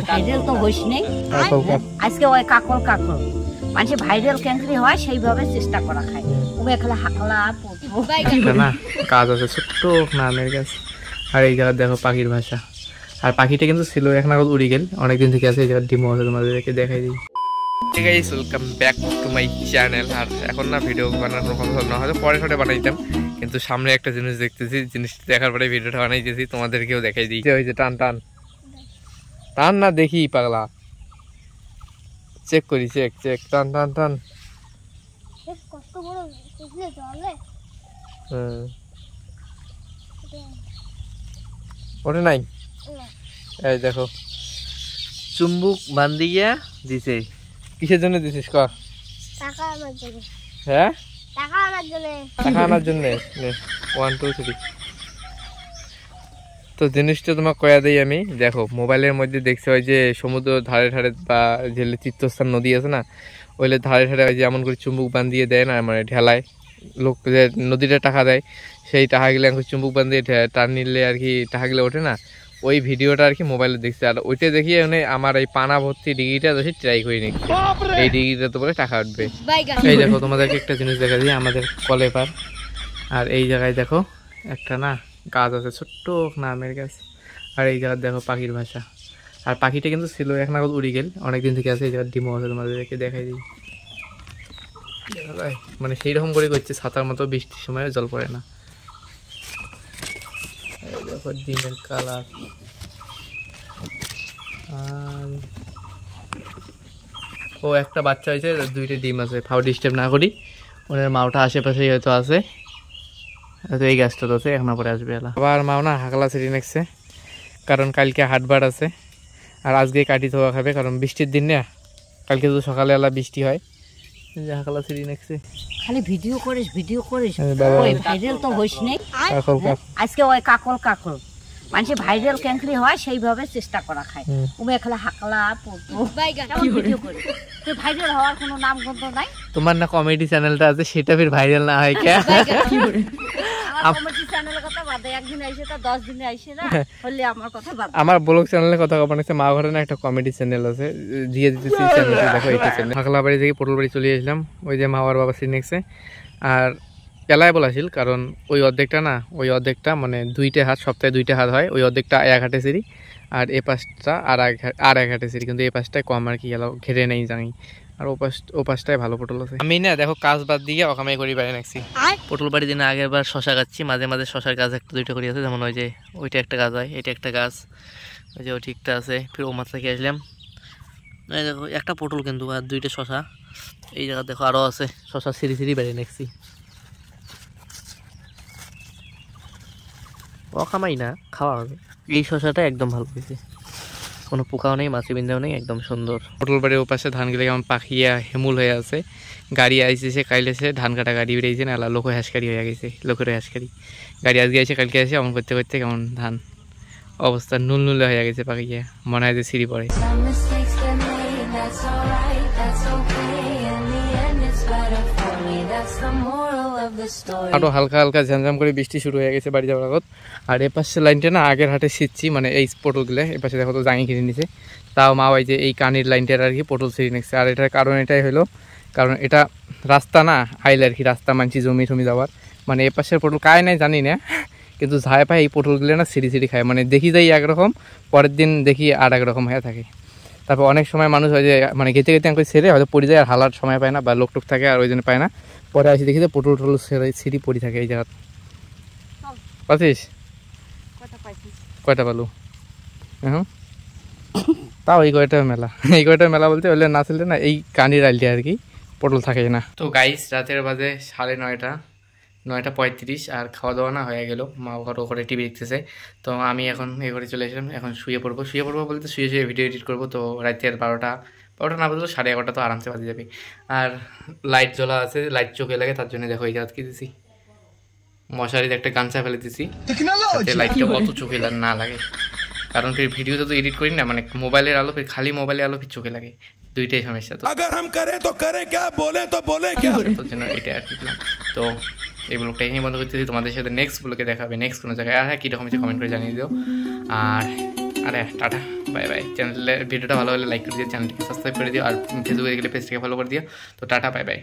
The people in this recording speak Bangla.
ভাইরাল তো হইস নেই আজকে ওই কাকল কাকল মানুষ ভাইরাল ক্যান্সারি হয় সেইভাবে চেষ্টা করা খায় ওকে খেলা হাকলা না কাজ আছে ছোট্ট নামের গাছ। আর এই জায়গা দেখো পাখির ভাষা। আর পাখিটা কিন্তু ছিল এক নাগাদ উড়ে গেল, অনেকদিন থেকে আছে। এই জায়গার ডিমও আছে, তোমাদেরকে দেখাই দিই। ঠিক আছে, welcome back to my channel. আর এখন না ভিডিও বানানোর কথা না, হয়তো পরে বানাইতাম, কিন্তু সামনে একটা জিনিস দেখতেছি, জিনিসটা দেখার পরে ভিডিওটা বানাইতেছি, তোমাদেরকেও দেখাই দিই। ওই যে টান টান টান না, দেখি পাগলা, চেক করি, চেক চেক, টান টান টান। ওটা নাই, এই দেখো চুম্বুক বান্ধিয়া দিছে। কিসের জন্য দিছিস ক? টাকা আনার জন্য। হ্যাঁ, টাকা আনার জন্য। টাকা আনার জন্য। 1 2 3। তো জিনিসটা তোমাকে কয়া দিই আমি। দেখো মোবাইলের মধ্যে দেখছি ওই যে সমুদ্র ধারে ধারে বা যে তীর্থস্থান নদী আছে না, ওইলে ধারে ধারে ওই যে এমন করে চুম্বুক বান্ধিয়ে দেয় না, মানে ঢেলায় লোক যে নদীটা টাকা দেয়, সেই টাকাগুলো চুম্বুক বান্ধিয়ে টান নিলে আর কি টাকাগুলো ওঠে না। ওই ভিডিওটা আর কি মোবাইলে দেখছি। আর ওইটা দেখিয়ে মানে আমার এই পানা ভর্তি ডিগ্রিটা দেখি ট্রাই করে নিচ্ছি, এই ডিগ্রিটা তো বলে টাকা উঠবে। এই দেখো তোমাদেরকে একটা জিনিস দেখা দিই, আমাদের কলে পার। আর এই জায়গায় দেখো একটা না গাছ আছে, ছোট্ট নামের গাছ। আর এই জায়গায় দেখো পাখির ভাষা। আর পাখিটা কিন্তু ছিল এক নাগাদ উড়ে গেল, অনেকদিন থেকে আছে। এই জায়গার ডিমও আছে, তোমাদেরকে দেখাই দিই। মানে সেই রকম করে করছে ছাতার মতো, বৃষ্টির সময় জল পড়ে না। দেখো ডিমের কালার। আর ও একটা বাচ্চা হয়েছে, 2টা ডিম আছে। ফাউ ডিস্টার্ব না করি, ওনার মাওটা আশেপাশেই হয়তো আছে, হয়তো এই গাছটা তো আছে, এখন পরে আসবে এলা। আবার মাও না হাকলা ছিঁড়ি নেকছে, কারণ কালকে হাটবার আছে। আর আজকে কাটি ধোয়া খাবে, কারণ বৃষ্টির দিন না, কালকে তো সকালে এলা বৃষ্টি হয়। হাকলা ছিঁড়ি নেকছে। খালি ভিডিও করিস ভাইরাল তো হইস নেই আজকে ওই কাকল কাকল মানুষ ভাইরাল ক্যান্সারি হয় সেইভাবে চেষ্টা করা খায় ওকে খেলা হাকলা ভিডিও করি। তুই ভাইরাল হওয়ার কোনো নাম গন্ধ নাই? তোমার না কমেডি চ্যানেলটা আছে, সেটা ফির ভাইরাল না হয় কে? কমেডি চ্যানেলের কথা বাদে, একদিন আইছে তো 10 দিনে আইছে না, হলে আমার কথা বাদ। আমার ব্লগ চ্যানেলের কথা বানাইছে মা ঘরে না, একটা কমেডি চ্যানেল আছে, দিয়ে দিতেছি চ্যানেলটা দেখো। এইটা চ্যানেল হাকলা বাড়ি থেকে পটল বাড়ি চলে আসলাম, ওই যে মা আর বাবা সিনেক্সে। আর এলায় বলাছিল, কারণ ওই অর্ধেকটা না, ওই অর্ধেকটা মানে 2টে হাত, সপ্তাহে 2টে হাত হয়। ওই অর্ধেকটা 1 হাটে সিঁড়ি, আর এ পাশটা আর 1 হাটে সিঁড়ি, কিন্তু এই পাশটায় কম আর কি, এলাও ঘেরে নেই জানি। আর ও পাশটায় ভালো পটল আছে। আমি না দেখো কাজ বাদ দিয়ে অকামাই করি বাড়ি নাকছি। পটল বাড়ি দিনে আগের বার শশা গাচ্ছি, মাঝে মাঝে শশার গাছ 1-2টা করে আছে, যেমন ওই যে ওইটা একটা গাছ হয়, এটা একটা গাছ, ওই যে ওই ঠিকটা আছে। ফির ও মাছ থেকে আসলাম, এই দেখো একটা পটল কিন্তু, আর 2টা শশা। এই জায়গা দেখো আরও আছে শশা, সিঁড়ি বাড়ি নাকছি। অকামাই না, খাওয়া হবে। এই শশাটা একদম ভালো হয়েছে, কোনো পোকাও নেই, মাছি বিন্দাও নেই, একদম সুন্দর। পটল বাড়ির ওপাশে ধানগুলো কেমন পাখিয়া হেমুল হয়ে আছে। গাড়ি আইসেছে, কাইলে এসে ধান কাটা গাড়ি বেরিয়েছে না, লোক হাঁসকারি হয়ে গেছে, লোকের হাঁসকারি গাড়ি আজকে এসে কালকে এসে এমন করতে করতে কেমন ধান অবস্থা নুলনুলে হয়ে গেছে পাখিয়া, মনে হয় যে সিঁড়ি পড়ে। আরো হালকা হালকা ঝামঝাম করে বৃষ্টি শুরু হয়ে গেছে বাড়ি যাওয়ার আগত। আর এ পাশে লাইনটা না আগের হাটে সিঁচছি, মানে এই পটলগুলো এ পাশে দেখো তো জাঙি কিনে নিছে। তাও মা ওই যে এই কানির লাইনটার আর কি পটল ছিঁড়ে নিচ্ছে। আর এটার কারণ এটাই হলো, কারণ এটা রাস্তা না আইলে আর কি, রাস্তা মানছি জমি টমি যাওয়ার, মানে এ পাশের পটল কায় নাই জানি না, কিন্তু ঝায় পায় এই পটলগুলো না সিঁড়ি খায়, মানে দেখি যাই একরকম, পরের দিন দেখি আর একরকম হয়ে থাকে। তারপর অনেক সময় মানুষ হয় যে মানে গেতে আমাকে ছেড়ে হয়তো পড়ে যায়, আর হালার সময় পায় না বা লোক টোক থাকে, আর ওই জন্য পায় না। পরে আসি দেখি যে পটল টটল সিঁড়ি পড়ে থাকে এই জায়গা। পাচ্ছিস কয়টা পালু? হ্যাঁ, তাও এই কয়টা মেলা বলতে হলে না ছিল না, এই কানির আইলটা আর কি পটল থাকে না। তো গাইস রাতের বাজে 9:30, আর খাওয়া দাওয়া না হয়ে গেল, মা ঘর করে টিভি দেখতেছে। তো আমি এখন এ করে চলে এসলাম, এখন শুয়ে পড়বো বলতে শুয়ে ভিডিও এডিট করবো। তো রাতের 12টা না বলতো 11:30 তো আরামসে বাজে যাবে। আর লাইট জ্বলা আছে, লাইট চোখে লাগে, তার জন্য দেখো এই জায়গা কি দিছি, মশারিতে একটা গামছা ফেলে দিছি, লাইটটা কত চোখে না লাগে। কারণ ফির ভিডিওতে তো এডিট করি না, মানে মোবাইলের আলো, ফির খালি মোবাইলের আলো ফির চোখে লাগে, দুইটাই সমস্যা। তো তোর জন্য এটা আর কি। তো এই ব্লগটা এখানে বন্ধ করতেছি, তোমাদের সাথে নেক্সট ব্লগে দেখা হবে নেক্সট কোনো জায়গায়। আর হ্যাঁ, কীরকম হচ্ছে কমেন্ট করে জানিয়ে দিও। আর আরে টাটা বাই বাই। চ্যানেলের ভিডিওটা ভালো হলে লাইক করে দিও, চ্যানেলটিকে সাবস্ক্রাইব করে দিও, আর ফেসবুকে গেলে পেজটাকে ফলো করে দিও। তো টাটা বাই বাই।